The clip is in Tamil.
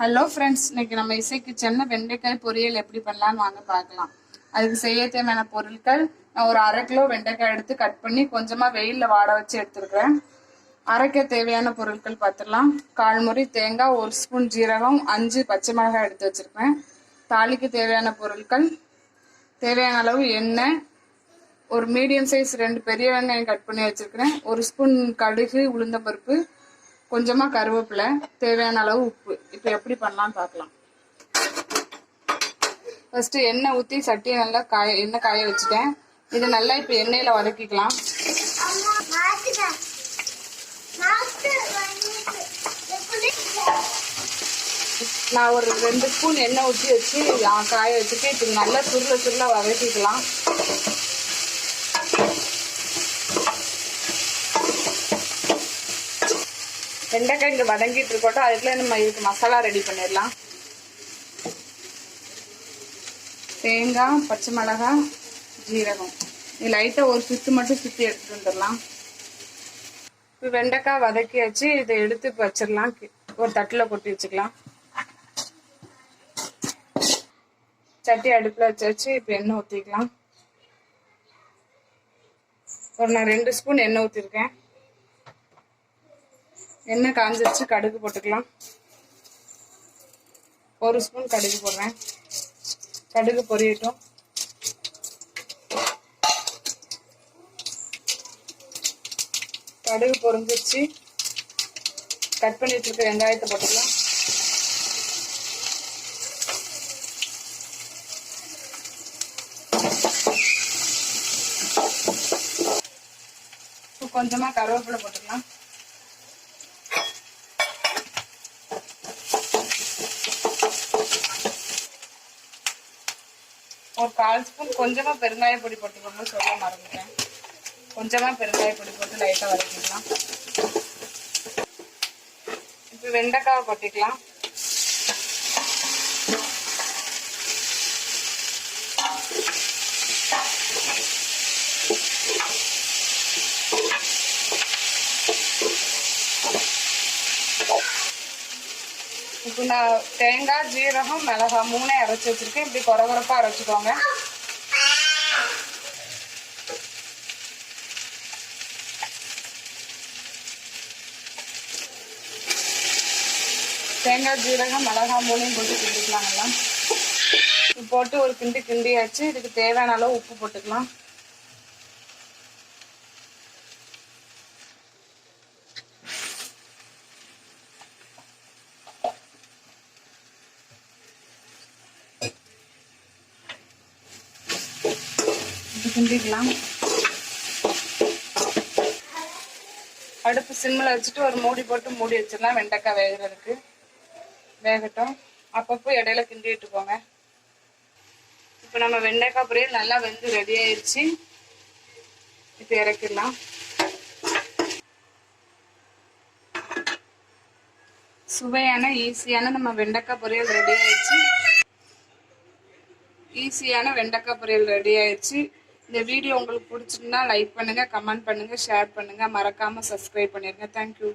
ஹலோ ஃப்ரெண்ட்ஸ், இன்னைக்கு நம்ம இசை கிச்சன்ல வெண்டைக்காய் பொரியல் எப்படி பண்ணலாம்னு வாங்க பார்க்கலாம். அதுக்கு செய்ய தேவையான பொருட்கள், நான் ஒரு 1/2 கிலோ வெண்டைக்காய் எடுத்து கட் பண்ணி கொஞ்சமா வெயில்ல வாட வச்சு எடுத்துருக்கிறேன். அரைக்க தேவையான பொருட்கள் பார்த்துடலாம். 1/4 முறி தேங்காய், 1 ஸ்பூன் ஜீரகம், 5 பச்சை மிளகாய் எடுத்து வச்சிருக்கேன். தாளிக்கு தேவையான பொருட்கள், தேவையான அளவு எண்ணெய், ஒரு மீடியம் சைஸ் 2 பெரிய வெங்காயம் கட் பண்ணி வச்சிருக்கிறேன், 1 ஸ்பூன் கடுகு, உளுந்தம்பருப்பு, கொஞ்சமா கருவேப்பிலை, தேவையான அளவு உப்பு. இப்போ எப்படி பண்ணலாம்னு பார்க்கலாம். ஃபர்ஸ்ட் எண்ணெய் ஊற்றி சட்டியை நல்லா எண்ணெய் காய வச்சுட்டேன். இது நல்லா இப்போ எண்ணெயில வதக்கிக்கலாம். நான் ஒரு 2 ஸ்பூன் எண்ணெய் ஊற்றி வச்சு காய வச்சுட்டு இப்போ நல்லா சுருள வதக்கிக்கலாம். வெண்டைக்காய் இங்கே வதங்கிட்டு இருக்கட்டும், அதுக்குள்ள நம்ம இதுக்கு மசாலா ரெடி பண்ணிடலாம். தேங்காய், பச்சை மிளகாய், ஜீரகம், இது லைட்டாக ஒரு சுத்து மட்டும் சுற்றி எடுத்துட்டு வந்துடலாம். இப்போ வெண்டைக்காய் வதக்கியாச்சு, இதை எடுத்து வச்சிடலாம். ஒரு தட்டில் கொட்டி வச்சுக்கலாம். சட்டி அடுப்பில் வச்சு இப்போ எண்ணெய் ஊற்றிக்கலாம். நான் 2 ஸ்பூன் எண்ணெய் ஊற்றிருக்கேன். எண்ணெய் காஞ்சிருச்சு, கடுகு போட்டுக்கலாம். 1 ஸ்பூன் கடுகு போடுறேன். கடுகு பொரியட்டும். கடுகு பொரிஞ்சிருச்சு, கட் பண்ணி வச்சிருக்க வெங்காயத்தை போட்டுக்கலாம். கொஞ்சமா கருவேப்பிலை போட்டுக்கலாம். ஒரு 1/4 ஸ்பூன் கொஞ்சமா பெருங்காய பொடி போட்டுக்கோங்க, சொல்ல மறந்துட்டேன். கொஞ்சமா பெருங்காய பொடி போட்டு லைட்டா வதக்கிக்கலாம். இப்போ வெண்டைக்காவை கொட்டிக்கலாம். இப்போ நான் தேங்காய், ஜீரகம், மிளகாய் 3 அரைச்சி வச்சிருக்கேன். இப்படி கொரகொரப்பா அரைச்சிக்கோங்க. தேங்காய், ஜீரகம், மிளகாய் 3 போட்டு கிண்டிக்கலாம். நல்லா போட்டு ஒரு கிண்டியாச்சு. இதுக்கு தேவையான அளவு உப்பு போட்டுக்கலாம். கிண்டிக்கலாம். அடுப்பு சிம்மில் வச்சுட்டு ஒரு மூடி போட்டு மூடி வச்சிடலாம். வெண்டைக்காய் வேகிறதுக்கு வேகட்டும். அப்பப்போ இடையில கிண்டிட்டு போங்க. இப்போ நம்ம வெண்டைக்காய் பொரியல் நல்லா வெந்து ரெடி ஆயிடுச்சு. இப்போ இறக்கிடலாம். சுவையான ஈஸியான நம்ம வெண்டைக்காய் பொரியல் ரெடி ஆயிடுச்சு. இந்த வீடியோ உங்களுக்கு பிடிச்சிருந்தா லைக் பண்ணுங்க, கமெண்ட் பண்ணுங்க, ஷேர் பண்ணுங்க, மறக்காம சப்ஸ்கிரைப் பண்ணிருங்க. தேங்க்யூ.